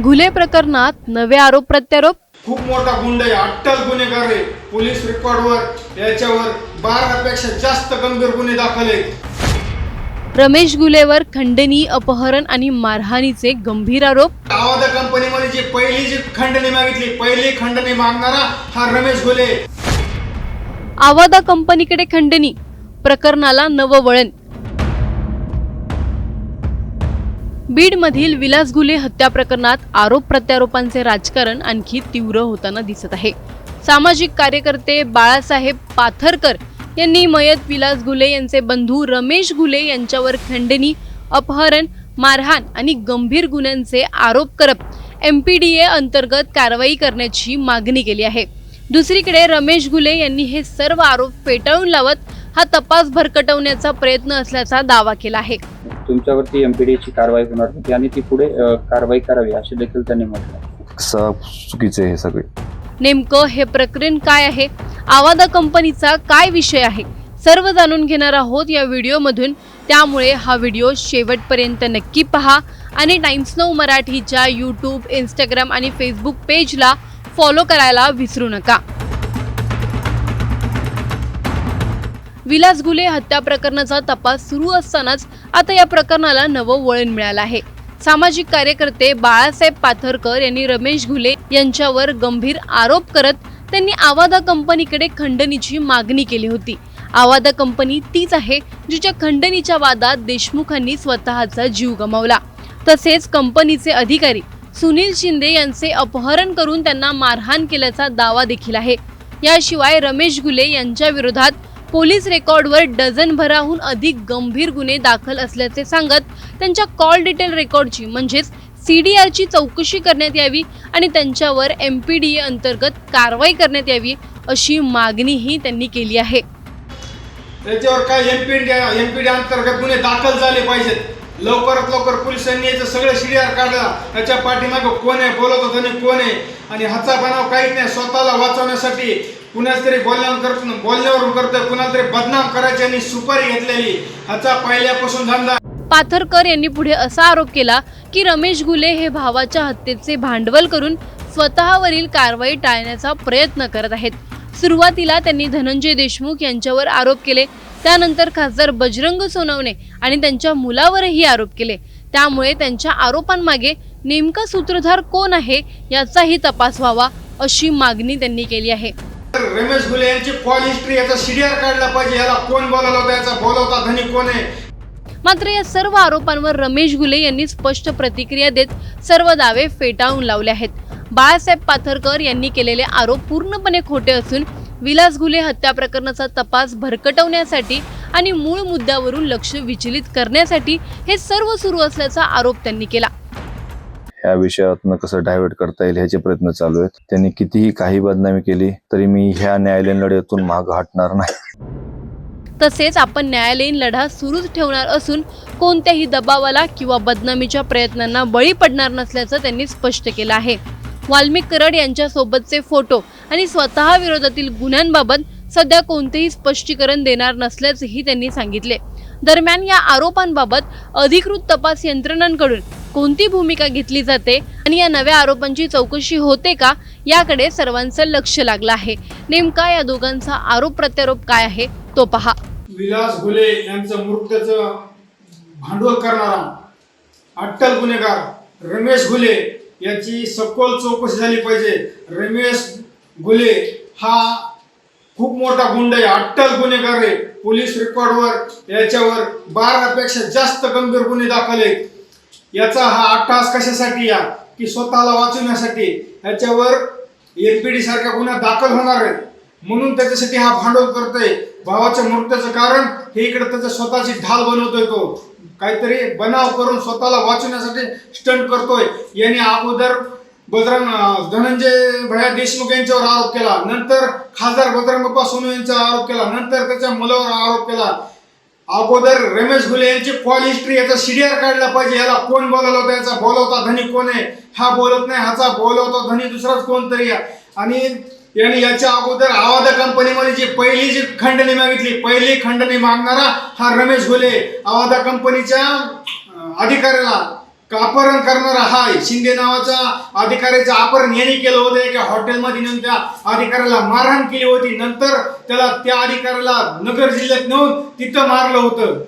घुले प्रकरणात नवे आरोप प्रत्यारोप। खूप मोठा गुंड आहे, अट्टल गुन्हेगार आहे। पोलीस रेकॉर्डवर याच्यावर 12 पेक्षा जास्त गंभीर गुन्हे दाखल आहेत। रमेश घुलेवर खंडणी, अपहरण आणि मारहाणीचे गंभीर आरोप। आवादा कंपनीमध्ये जी पहिली खंडणी मागितली, पहिली खंडणी मागणारा हा रमेश घुले। आवादा कंपनीकडे खंडणी, प्रकरणाला नवं वळण। बीडमधील विलास घुले हत्या प्रकरणात आरोप प्रत्यारोपांचे राजकारण आणखी तीव्र होताना दिसत आहे। सामाजिक कार्यकर्ते बाळासाहेब पाथरकर यांनी मयत विलास घुले यांचे बंधू रमेश घुले यांच्यावर खंडणी, अपहरण, मारहाण आणि गंभीर गुन्ह्यांचे आरोप करत MPDA अंतर्गत कारवाई करण्याची मागणी केली आहे। दुसरीकडे रमेश घुले यांनी हे सर्व आरोप फेटाळून लावत हा तपास भरकटवण्याचा प्रयत्न असल्याचा दावा केला आहे। तुमच्यावरती MPDAची कारवाई होणार होती आणि ती पुढे कारवाई करावी असे देखील त्यांनी म्हटलं। चुकीचे हे सगळे। नेमकं हे प्रकरण काय आहे, आवादा कंपनीचा काय विषय आहे, सर्व जाणून घेणार आहोत या व्हिडिओमधून। त्यामुळे हा व्हिडिओ शेवटपर्यंत नक्की पहा आणि टाइम्स नाऊ मराठीच्या YouTube, Instagram आणि Facebook पेजला फॉलो करायला विसरू नका। विलास घुले हत्या प्रकरणाचा तपास सुरू असतानाच आता या प्रकरणाला नवं वळण मिळालं आहे। सामाजिक कार्यकर्ते बाळासाहेब पाथरकर यांनी रमेश घुले यांच्यावर गंभीर आरोप करत त्यांनी आवादा कंपनीकडे खंडणीची मागणी केली होती। आवादा कंपनी तीच आहे जिच्या खंडणीच्या वादात देशमुखांनी स्वतःचा जीव गमावला। तसेच कंपनीचे अधिकारी सुनील शिंदे यांचे अपहरण करून त्यांना मारहाण केल्याचा दावा देखील आहे। याशिवाय रमेश घुले यांच्या विरोधात पोलीस रेकॉर्डवर डझनभराहून अधिक गंभीर गुन्हे दाखल असल्याचे सांगत त्यांच्या कॉल डिटेल रेकॉर्डची म्हणजेच CDRची चौकशी करण्यात यावी आणि त्यांच्यावर MPDA अंतर्गत कारवाई करण्यात यावी अशी मागणीही त्यांनी केली आहे। त्याच्यावर काय MPDA अंतर्गत गुन्हे दाखल झाले पाहिजेत। लवकरात लवकर पोलिसांनी याचं सगळं CDR काढला। त्याच्या पाठीमागे कोण आहे, बोलत होता कोण आहे आणि हाचा बनाव काहीच नाही। स्वतःला वाचवण्यासाठी कुणाला तरी बोलण्यावरून करतोय, कुणाला तरी बदनाम करायची आणि सुपारी घेतलेली ह्याचा पहिल्यापासून धंदा। पाथरकर यांनी पुढे असा आरोप केला की रमेश घुले हे भावाच्या हत्येचे भांडवल करून स्वतःवरील कारवाई टाळण्याचा प्रयत्न करत आहेत। सुरुवातीला त्यांनी धनंजय देशमुख यांच्यावर आरोप केले, त्यानंतर खासदार बजरंग सोनवणे आणि त्यांच्या मुलावरही आरोप केले। त्यामुळे त्यांच्या आरोपांमागे नेमका सूत्रधार कोण आहे याचाही तपास व्हावा अशी मागणी त्यांनी केली आहे। रमेश घुले यांची कॉल हिस्ट्री याचा CDR काढला पाहिजे। याला कोण बोलावला होता, याचा बोलवता धनी कोण आहे। मात्र या सर्व आरोपांवर रमेश घुले यांनी स्पष्ट प्रतिक्रिया देत सर्व दावे फेटाळून लावले आहेत। बाळासाहेब पाथरकर यांनी केलेले आरोप पूर्णपणे खोटे असून विलास घुले हत्या प्रकरणाचा तपास भरकटवण्यासाठी आणि मूळ मुद्द्यावरून लक्ष विचलित करण्यासाठी हे सर्व सुरू असल्याचा आरोप त्यांनी केला। ह्या विषयातून कसं डायव्हर्ट करता येईल ह्याचे प्रयत्न चालू आहेत। त्यांनी कितीही काही बदनामी केली तरी मी ह्या न्यायालयीन लढ्यातून माग हटणार नाही। तसेच आपण न्यायालयीन लढा सुरूच ठेवणार असून कोणत्याही दबावाला किंवा बदनामीच्या प्रयत्नांना बळी पडणार नसल्याचं त्यांनी स्पष्ट केलं आहे। वाल्मिक कराड यांच्या सोबतचे फोटो आणि स्वतः विरोधातील गुन्ह्यांबाबत सध्या कोणतेही स्पष्टीकरण देणार नसल्याचेही त्यांनी सांगितले। दरम्यान या आरोपांबाबत अधिकृत तपास यंत्रणांकडून कोणती भूमिका घेतली जाते आणि या नव्या आरोपांची चौकशी होते का याकडे सर्वांचं लक्ष लागलं आहे। नेमका या दोघांचा आरोप प्रत्यारोप काय आहे तो पहा। विलास घुले यांचं मृत्यूचं भांडवल करणारा अट्टल गुन्हेगार रमेश घुले याची सखोल चौकशी झाली पाहिजे। रमेश घुले हा खूप मोठा गुंड आहे, अट्टल गुन्हेगार आहे। पोलीस रेकॉर्डवर याच्यावर 12 पेक्षा जास्त गंभीर गुन्हे दाखल आहेत। याचा हा अट्टहास कशासाठी या की स्वतःला वाचवण्यासाठी याच्यावर MPD सारख्या गुन्हा दाखल होणार आहेत म्हणून त्याच्यासाठी हा भांडवल करतोय। भावाच्या मृत्यूचं कारण हे इकडे त्याच्या स्वतःची ढाल बनवतोय, तो काहीतरी बनाव करून स्वतःला वाचवण्यासाठी स्टंट करतोय। याने अगोदर धनंजय भैया देशमुख यांच्यावर आरोप केला, नंतर खासदार बजरंग बाप्पा सोनवणे यांच्यावर आरोप केला, नंतर त्याच्या मुलावर आरोप केला। अगोदर रमेश घुले यांची कॉल हिस्ट्री याचा CDR काढला पाहिजे। याला कोण बोलावला होता, याचा बोलवता धनी कोण आहे, हा बोलत नाही, ह्याचा बोलवता धनी दुसराच कोणतरी। आणि यांनी याच्या अगोदर आवादा कंपनीमध्ये जी पहिली खंडणी मागितली, पहिली खंडणी मागणारा हा रमेश घुले। आवादा कंपनीच्या अधिकाऱ्याला अपहरण करणारा हाय शिंदे नावाचा अधिकाऱ्याचं अपहरण यांनी केलं होतं. एका हॉटेलमध्ये नेऊन त्या अधिकाऱ्याला मारहाण केली होती. नंतर त्याला त्या अधिकाऱ्याला नगर जिल्ह्यात नेऊन तिथं मारलं होतं.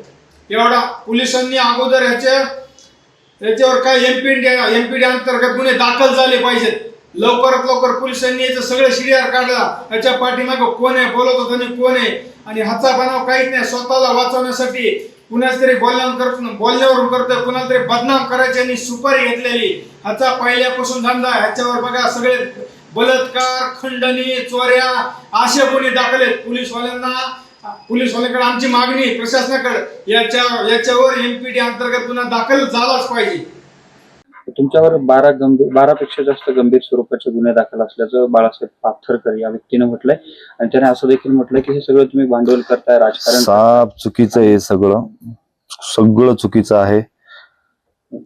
एवढा पोलिसांनी अगोदर याच्यावर काय एमपीडी अंतर्गत गुन्हे दाखल झाले पाहिजेत. लवकरात लवकर पोलिसांनी याचं सगळं शिडीआर काढला. याच्या पाठीमागं कोण आहे, बोलत होतं कोण आहे, आणि हाचा बनाव काहीच नाही. स्वतःला वाचवण्यासाठी कुणाच तरी बोलण्यावरून करतोय, कुणाला तरी बदनाम करायची आणि सुपारी घेतलेली. ह्याचा पहिल्यापासून धंदा. ह्याच्यावर बघा सगळे बलात्कार, खंडणी, चोऱ्या असे गुन्हे दाखल आहेत. पोलीसवाल्यांकडे आमची मागणी प्रशासनाकडे याच्यावर एमपीडी अंतर्गत गुन्हा दाखल झालाच पाहिजे. तुमच्यावर 12 पेक्षा जास्त गंभीर स्वरूपाचे गुन्हे दाखल असल्याचं बाळासाहेब पाथरकर या व्यक्तीनं म्हटलंय आणि त्याने असं देखील म्हटलंय की हे सगळं तुम्ही भांडवल करताय, राजकारण. साप चुकीचं आहे, सगळं चुकीचं आहे.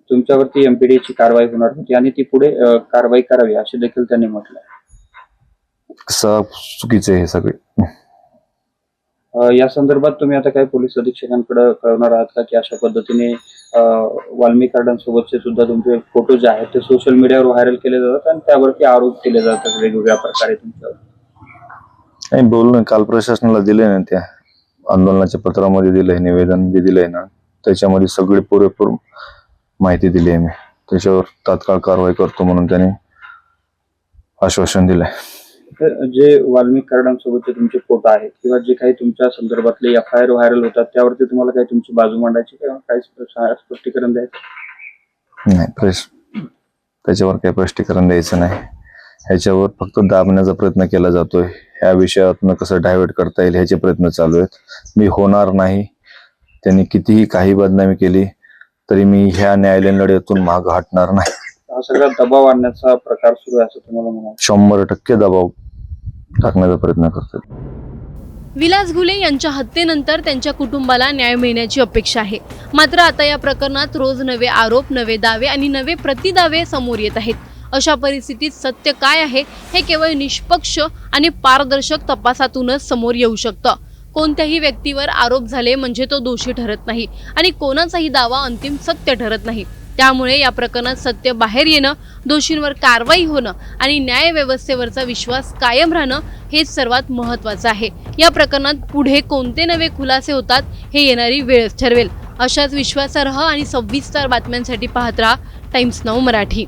तुमच्यावरती एमपीडीची कारवाई होणार होती आणि ती पुढे कारवाई करावी असे देखील त्यांनी म्हटलंय. साप चुकीचे आहे सगळे. या संदर्भात तुम्ही आता काही पोलीस अधीक्षकांकडे कळवणार आहात का की अशा पद्धतीने वाल्मिक कार्डांसोबतचे सुद्धा तुमचे फोटो जे आहेत ते सोशल मीडियावर व्हायरल केले जातात आणि त्यावरती आरोप केले जातात वेगवेगळ्या प्रकारे तुमच्यावर? नाही, बोलणं काल प्रशासनाला दिलंय ना, त्या आंदोलनाच्या पत्रामध्ये दिलंय, निवेदन जे दिलंय ना त्याच्यामध्ये सगळी पुरेपूर माहिती दिली आहे. मी त्याच्यावर तात्काळ कारवाई करतो म्हणून त्याने आश्वासन दिलंय. जे वाल्मिक कार्डांसोबतचे तुमचे फोटो आहेत किंवा जे काही तुमच्या संदर्भातले FIR व्हायरल होतात त्यावरती तुम्हाला काही तुमची बाजू मांडायची किंवा काही स्पष्टीकरण द्यायचं? नाही, त्याच्यावर काही स्पष्टीकरण द्यायचं नाही. ह्याच्यावर फक्त दाबण्याचा प्रयत्न केला जातोय. ह्या विषयातनं कसं डायव्हर्ट करता येईल ह्याचे प्रयत्न चालू आहेत. मी होणार नाही. त्यांनी कितीही काही बदनामी केली तरी मी ह्या न्यायालयीन लढ्यातून मागं हटणार नाही. हा सगळा दबाव आणण्याचा प्रकार सुरू आहे असं तुम्हाला म्हणायचं? 100% दबाव टाकण्याचा प्रयत्न करतात. विलास घुले यांच्या हत्येनंतर त्यांच्या कुटुंबाला न्याय मिळण्याची अपेक्षा आहे. मात्र आता या प्रकरणात रोज नवे आरोप, नवे दावे आणि नवे प्रतिदावे समोर येत आहेत. अशा परिस्थितीत सत्य काय आहे हे केवळ निष्पक्ष आणि पारदर्शक तपासातूनच समोर येऊ शकतं. कोणत्याही व्यक्तीवर आरोप झाले म्हणजे तो दोषी ठरत नाही आणि कोणाचाही दावा अंतिम सत्य ठरत नाही. त्यामुळे या प्रकरणात सत्य बाहेर येणं, दोषींवर कारवाई होणं आणि न्याय व्यवस्थेवरचा विश्वास कायम राहणं हेच सर्वात महत्त्वाचं आहे. या प्रकरणात पुढे कोणते नवे खुलासे होतात हे येणारी वेळच ठरवेल. अशाच विश्वासार्ह आणि सविस्तर बातम्यांसाठी पाहत राहा टाइम्स नाऊ मराठी.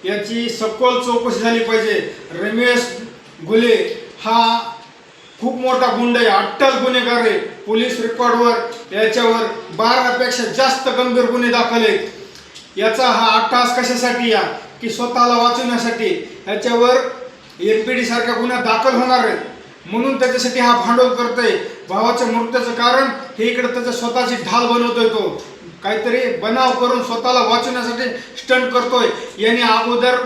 याची सखोल चौकशी झाली पाहिजे. रमेश घुले हा खूप मोठा गुंड आहे, अट्टल गुन्हेगार आहे. पोलीस रेकॉर्डवर याच्यावर 12पेक्षा जास्त गंभीर गुन्हे दाखल आहेत. याचा हा अट्टहास कशासाठी या की स्वतःला वाचवण्यासाठी याच्यावर MPD सारखा गुन्हा दाखल होणार आहे म्हणून त्याच्यासाठी हा भांडवल करतोय. भावाच्या मृत्यूचं कारण हे इकडे त्याचं स्वतःची ढाल बनवतोय. तो काहीतरी बनाव करून स्वतःला वाचवण्यासाठी स्टंट करतोय. याने अगोदर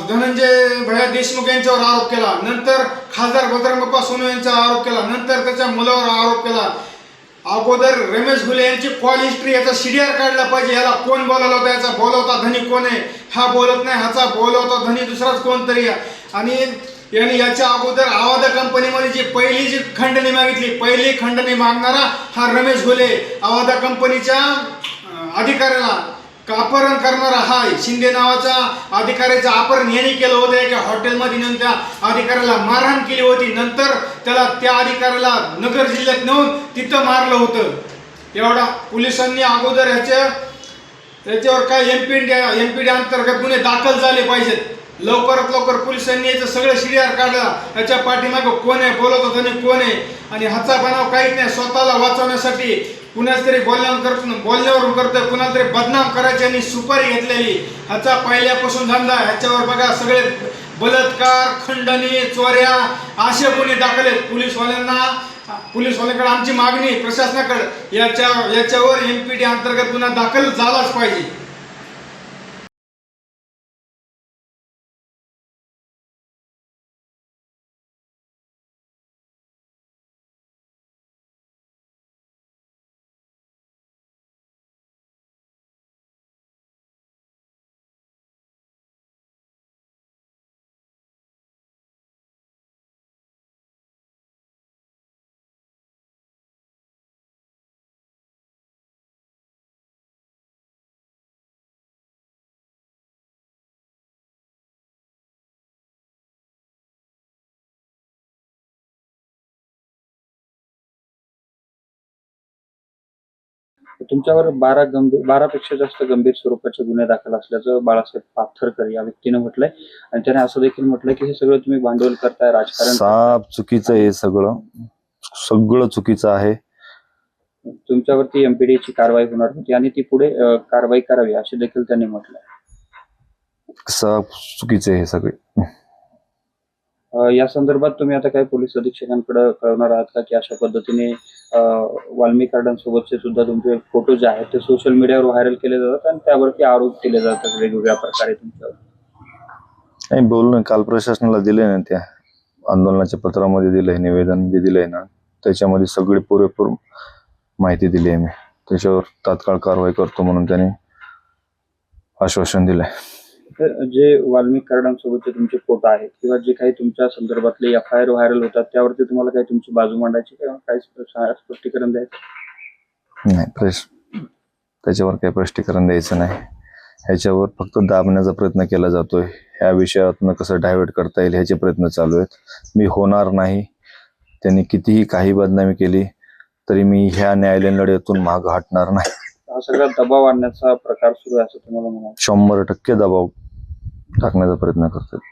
धनंजय भैया देशमुख यांच्यावर आरोप केला, नंतर खासदार बजरंग बाप्पा सोनवणे यांच्यावर आरोप केला, नंतर त्याच्या मुलावर आरोप केला. अगोदर रमेश घुले यांची कॉल हिस्ट्री याचा CDR काढला पाहिजे. याला कोण बोलावला होता, याचा बोलवता धनी कोण आहे, हा बोलत नाही, ह्याचा बोलवता धनी दुसराच कोणतरी. आणि याने याच्या अगोदर आवादा कंपनीमध्ये जी पहिली खंडणी मागितली, पहिली खंडणी मागणारा हा रमेश घुले. आवादा कंपनीच्या अधिकाऱ्याला अपहरण करणारा हा शिंदे नावाच्या अधिकाऱ्याचं अपहरण यांनी केलं होतं. एका हॉटेलमध्ये नेऊन त्या अधिकाऱ्याला मारहाण केली होती. नंतर त्याला त्या अधिकाऱ्याला नगर जिल्ह्यात नेऊन तिथं मारलं होतं. एवढा पोलिसांनी अगोदर याच्यावर काय MPD अंतर्गत गुन्हे दाखल झाले पाहिजेत. लवकरात लवकर पोलिसांनी याचं सगळं CDR काढला. याच्या पाठीमागं कोण आहे, बोलवतो त्याने कोण आहे आणि ह्याचा बनाव काहीच नाही. स्वतःला वाचवण्यासाठी कुणाच तरी बोलण्यावरून करतोय, कुणाला तरी बदनाम करायची आणि सुपारी घेतलेली. ह्याचा पहिल्यापासून धंदा. ह्याच्यावर बघा सगळे बलात्कार, खंडणी, चोऱ्या असे गुन्हे दाखल आहेत. पोलीसवाल्यांकडे आमची मागणी प्रशासनाकडे याच्यावर MPD अंतर्गत गुन्हा दाखल झालाच पाहिजे. तुमच्यावर 12पेक्षा जास्त गंभीर स्वरूपाचे गुन्हे दाखल असल्याचं बाळासाहेब पाथरकर या व्यक्तीने म्हटलंय आणि त्याने असं देखील म्हटलंय की हे सगळं तुम्ही भांडवल करताय, राजकारण. साप चुकीचं आहे, सगळं चुकीचं आहे. तुमच्यावरती MPD ची कारवाई होणार होती आणि ती पुढे कारवाई करावी असे देखील त्यांनी म्हटलंय. साप चुकीचे आहे सगळे. या संदर्भात तुम्ही आता काही पोलीस अधीक्षकांकडे कळवणार आहात का की अशा पद्धतीने वाल्मी कार्डांसोबतचे सुद्धा तुमचे फोटो जे आहेत ते सोशल मीडियावर व्हायरल केले जातात आणि त्यावरती आरोप केले जातात वेगवेगळ्या प्रकारे तुमच्यावर? नाही बोलणं काल प्रशासनाला दिले ना, त्या आंदोलनाच्या पत्रामध्ये दिलंय, निवेदन जे दिलंय ना त्याच्यामध्ये सगळी पुरेपूर माहिती दिली आहे. मी त्याच्यावर तात्काळ कारवाई करतो म्हणून त्यांनी आश्वासन दिलंय. तर जे वाल्मी कार्डांसोबतचे तुमचे फोटो आहेत किंवा जे काही तुमच्या संदर्भातले FIR व्हायरल होतात त्यावरती तुम्हाला काही तुमची बाजू मांडायची किंवा काही स्पष्टीकरण द्यायचं? नाही, त्याच्यावर काही स्पष्टीकरण द्यायचं नाही. ह्याच्यावर फक्त दाबण्याचा प्रयत्न केला जातोय. ह्या विषयातनं कसं डायव्हर्ट करता येईल ह्याचे प्रयत्न चालू आहेत. मी होणार नाही. त्यांनी कितीही काही बदनामी केली तरी मी ह्या न्यायालयीन लढ्यातून मागं हटणार नाही. हा सगळा दबाव आणण्याचा प्रकार सुरू आहे असं तुम्हाला म्हणाल? 100% दबाव टाकण्याचा प्रयत्न करतात.